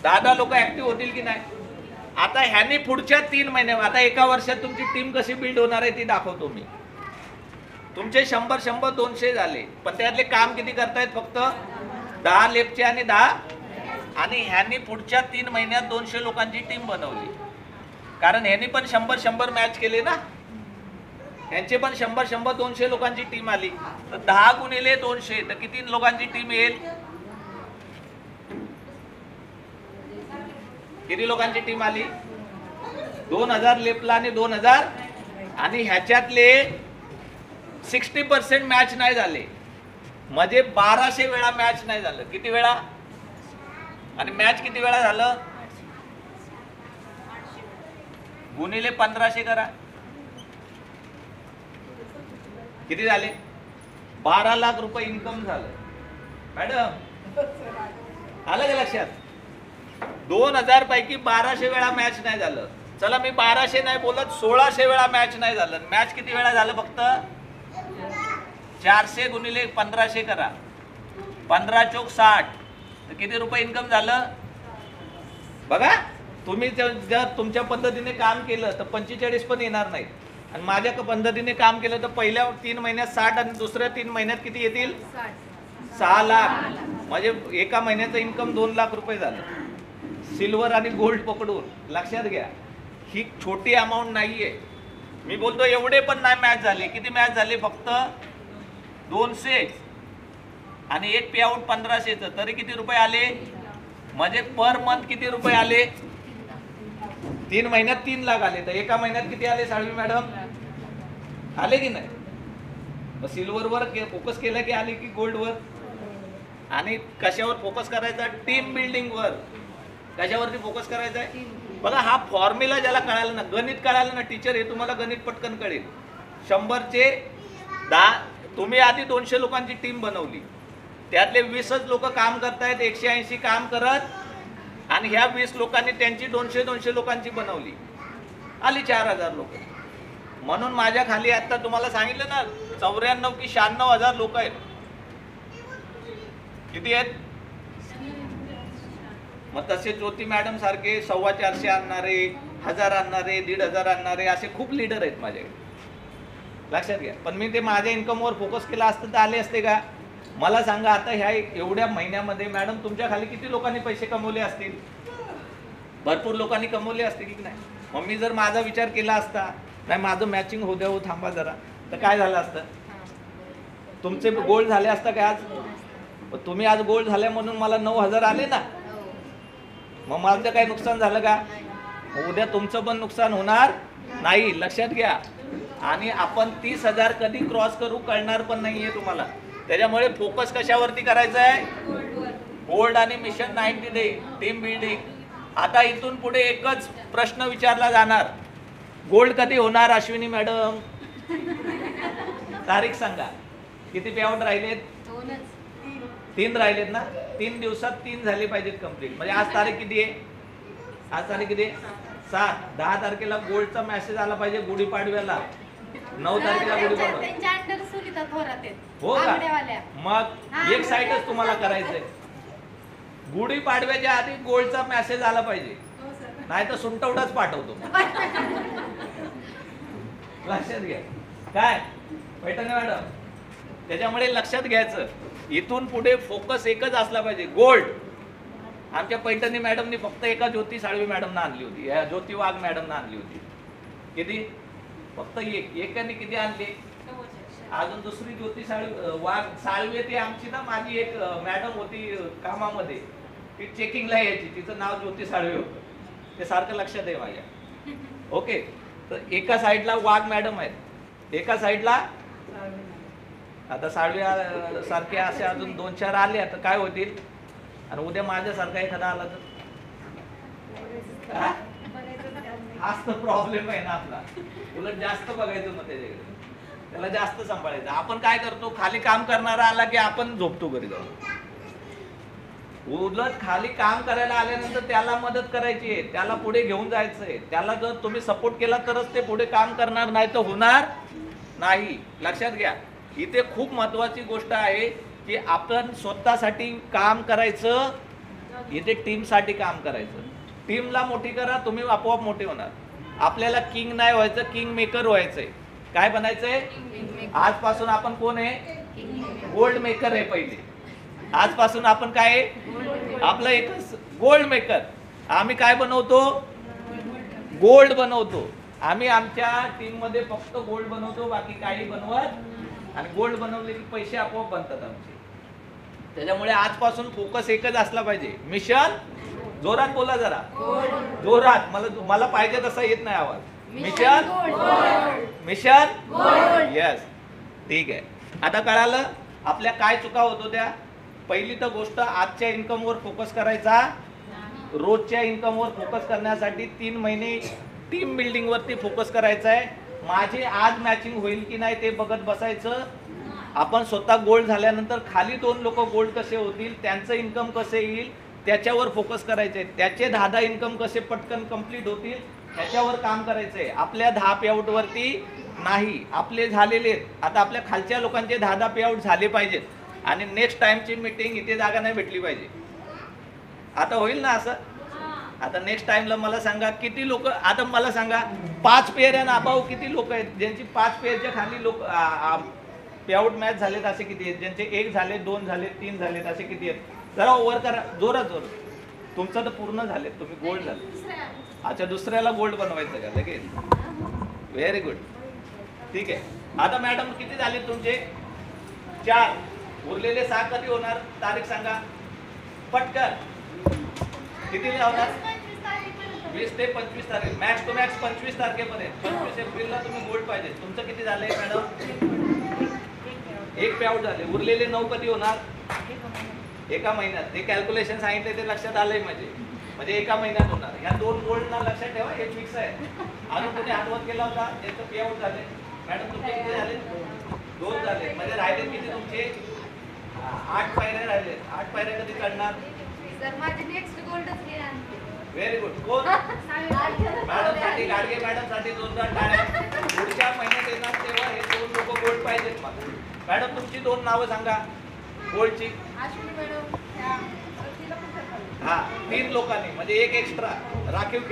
10 लोक ऍक्टिव्ह होतील की नाही? आता ह्यानी पुढच्या 3 महिन्यात, आता एका वर्षात तुमची टीम कशी बिल्ड होणार आहे ती दाखवतो मी. तुमचे 100 200 झाले, पण त्यातले काम किती करतायत? फक्त 10 लेफ्टचे आणि 10, आणि ह्यांनी पुढच्या 3 महिन्यात 200 लोकांची टीम बनवली. कारण ह्यांनी पण 100 मॅच केले ना, यांचे पण 100 200 लोकांची टीम आली. तर 10 गुणिले 200 तर किती लोकांची टीम येईल? किती लोकांची टीम आली? 2000 लेफ्टला आणि 2000, आणि ह्याच्यातले 60% मॅच नाही झाले, म्हणजे 1200 वेळा मॅच नाही झालं. किती वेळा? आणि मॅच किती वेळा झालं? गुणिले 1500 करा, किती झाले? 12 लाख रुपये इन्कम झालं. मॅडम आलं का लक्षात? 2000 पैकी 1200 वेळा मॅच नाही झालं. चला मी 1200 नाही बोलत, 1600 वेळा मॅच नाही झालं. मॅच किती वेळा झालं? फक्त 400 गुणिले 1500 करा, 15 चोक 60, तर किती रुपये इन्कम झालं? बघा, तुम्ही जर तुमच्या पद्धतीने काम केलं तर 45 पण येणार नाही, आणि माझ्या पद्धतीने काम केलं तर पहिल्या 3 महिन्यात 60 आणि दुसऱ्या 3 महिन्यात किती येतील? 6 लाख. म्हणजे एका महिन्याचं इन्कम 2 लाख रुपये झालं. सिल्वर आणि गोल्ड पकडून लक्षात घ्या, ही छोटी अमाऊंट नाहीये. मी बोलतो एवढे पण नाही मॅच झाले. किती मॅच झाले? फक्त 200, आणि एक पे आउट 1500चं, तरी किती रुपये आले? म्हणजे पर मंथ किती रुपये आले? 3 महिन्यात 3 लाख आले. तर एका महिन्यात किती आले साळवी मॅडम? आले की नाही? मग सिल्वरवर फोकस केला की आले की गोल्डवर? आणि कशावर फोकस करायचा? टीम बिल्डिंगवर. कशावरती फोकस करायचा आहे? बघा, हा फॉर्म्युला ज्याला कळाला ना, गणित कळालं ना टीचर, हे तुम्हाला गणित पटकन कळेल. 100चे 10, तुम्ही आधी 200 लोकांची टीम बनवली, त्यातले 20च लोक काम करतायत, 180 काम करत, आणि ह्या 20 लोकांनी त्यांची 200 लोकांची बनवली, आली 4000 लोक. म्हणून माझ्या खाली आता तुम्हाला सांगितलं ना 94 की 96,000 लोक आहेत. किती आहेत? मग तसे ज्योती मॅडम सारखे 450 आणणारे, 1000 आणणारे, 1500 आणणारे, असे खूप लीडर आहेत माझ्याकडे. लक्षात घ्या. पण मी ते माझ्या इन्कमवर फोकस केला असतं तर आले असते का? मला सांगा, आता ह्या एवढ्या महिन्यामध्ये मॅडम तुमच्या खाली किती लोकांनी पैसे कमवले असतील? भरपूर लोकांनी कमवले असतील की नाही? मग मी जर माझा विचार केला असता, नाही माझं मॅचिंग होऊ द्या, हो थांबा जरा, तर काय झालं असतं? तुमचे गोल्ड झाले असता काय आज? तुम्ही आज गोल्ड झाले म्हणून मला 9000 आले ना, मग माझं काही नुकसान झालं का? उद्या तुमचं पण नुकसान होणार नाही, लक्षात घ्या. आणि आपण 30,000 कधी क्रॉस करू कळणार पण नाहीये तुम्हाला. त्याच्यामुळे फोकस कशावरती करायचा आहे? गोल्ड आणि मिशन 90 डे टीम बिल्डिंग. आता इथून पुढे एकच प्रश्न विचारला जाणार, गोल्ड कधी होणार अश्विनी मॅडम? तारीख सांगा. किती पे आउट राहिलेत? 3 राहिलेत ना. 3 दिवसात 3 झाले पाहिजेत कंप्लीट. म्हणजे आज तारीख किती आहे? आज तारीख किती आहे? 7. 10 तारखेला गोल्डचा मेसेज आला पाहिजे गुढीपाडव्याला. 9 तारखेला गुढीपाडवा हो का? मग एक साईडच तुम्हाला करायचंय. गुढीपाडव्याच्या आधी गोल्डचा मेसेज आला पाहिजे, नाही तर सुंटवडाच पाठवतो. लक्षात घ्या. काय पैठणे मॅडम? त्याच्यामुळे लक्षात घ्यायचं, इथून पुढे फोकस एकच असला पाहिजे, गोल्ड. आमच्या पैठणी मॅडमनी फक्त एका ज्योती साळवी मॅडमना आणली होती, ज्योती वाघ मॅडमना आणली होती. किती? फक्त एकाने किती आणले? अजून दुसरी ज्योती वाघ साळवे, ती आमची ना, माझी एक मॅडम होती कामामध्ये, ती चेकिंगला यायची, तिचं नाव ज्योती साळवे होतं, ते सारखं लक्षात आहे माझ्या. ओके. तर एका साईडला वाघ मॅडम आहेत, एका साईडला आता साळवे सारखे असे अजून 2-4 आले, आता काय होतील? आणि उद्या माझ्यासारखा एखादा आला तर हाच तर प्रॉब्लेम आहे ना आपला. उलट जास्त बघायचं मग त्याच्याकडे, त्याला जास्त सांभाळायचं. आपण काय करतो, खाली काम करणारा आला की आपण झोपतो घरी जाऊन. उलट खाली काम करायला आल्यानंतर त्याला मदत करायची आहे, त्याला पुढे घेऊन जायचंय. त्याला जर तुम्ही सपोर्ट केला तरच ते पुढे काम करणार, नाही तर होणार नाही. लक्षात घ्या. इथे खूप महत्वाची गोष्ट आहे की आपण स्वतःसाठी काम करायचं इथे टीमसाठी काम करायचं. टीमला मोठी करा, तुम्ही आपोआप मोठे होणार. आपल्याला किंग नाही व्हायचं, किंग मेकर व्हायचंय. काय बनायचंय? आजपासून आपण कोण आहे? गोल्ड मेकर आहे पहिले. आजपासून आपण काय आहे? आपलं एकच गोल्ड मेकर. आम्ही काय बनवतो? गोल्ड बनवतो. आम्ही आमच्या टीम मध्ये फक्त गोल्ड बनवतो, बाकी काही बनवत. आणि गोल्ड बनवले की पैसे आपोआप बनतात आमचे. त्याच्यामुळे आजपासून फोकस एकच असला पाहिजे. मिशन, जोरात बोला जरा, जोरात. मला पाहिजे तसा येत नाही आवाज. Mission yes. ठीक आहे. आता कळालं आपल्या काय चुका होत होत्या. पहिली तर गोष्ट, आजच्या इन्कमवर फोकस करायचा. रोजच्या इन्कमवर फोकस करण्यासाठी 3 महिने टीम बिल्डिंग वरती फोकस करायचा आहे. माझे आज मॅचिंग होईल की नाही ते बघत बसायचं. आपण स्वतः गोल्ड झाल्यानंतर खाली 2 लोक गोल्ड कसे होतील, त्यांचं इन्कम कसे येईल त्याच्यावर फोकस करायचं आहे. त्याचे 10 इन्कम कसे पटकन कंप्लीट होतील त्याच्यावर काम करायचं आहे. आपल्या 10 पेआउट वरती नाही. आपले झालेले आहेत. आता आपल्या खालच्या लोकांचे 10 पेआउट झाले पाहिजेत. आणि नेक्स्ट टाइमची मीटिंग इथे जागा नाही भेटली पाहिजे. आता होईल ना असं? आता नेक्स्ट टाइमला मला सांगा किती लोक, आता मला सांगा 5 पेअर आणि अबाव किती लोक आहेत ज्यांची 5 पेअरच्या खाली लोक पेआउट मॅच झालेत असे किती आहेत? ज्यांचे 1 झाले, 2 झाले, 3 झालेत असे किती आहेत? जरा ओव्हर करा, जोरात जोर. तुमचं तर पूर्ण झाले, तुम्ही गोल्ड झाले. अच्छा, दुसऱ्याला गोल्ड बनवायचं का लगेच? Very good. ठीक आहे. आता मॅडम किती झाले तुमचे? 4. उरलेले 6 कधी होणार? तारीख सांगा पटकन. किती होणार? 20 ते 25 तारीख. मॅक्स टू मॅक्स 25 तारखेपर्यंत. 25 एप्रिलला तुम्ही गोल्ड पाहिजे. तुमचं किती झालंय मॅडम? 1 पेआउट झाले. उरलेले 9 कधी होणार? एका महिन्यात. ते कॅल्क्युलेशन सांगितले ते लक्षात आलंय म्हणजे एका महिन्यात होणार. ह्या 2 गोल्डना लक्षात ठेवा, हे फिक्स आहे. अजून कोणी हातवत केला होता त्याचं पेआउट झाले. मॅडम तुमचे किती झाले? 2 झाले. म्हणजे राहिले किती तुमचे? 8 पायऱ्या राहिले. 8 पायऱ्या कधी चढणार? सर माझे नेक्स्ट गोल्डच घे. Very good. कोण? मॅडम साठी, गाडगे मॅडम साठी जोरदार टाळ्या. पुढच्या महिन्यात येणार तेव्हा हे 2 लोक गोल्ड पाहिजेत. मॅडम तुमची 2 नावं सांगा गोल्डची. अश्विनी मॅडम, हा, 3 लोकांनी म्हणजे 1 एक्स्ट्रा राखीव केलं.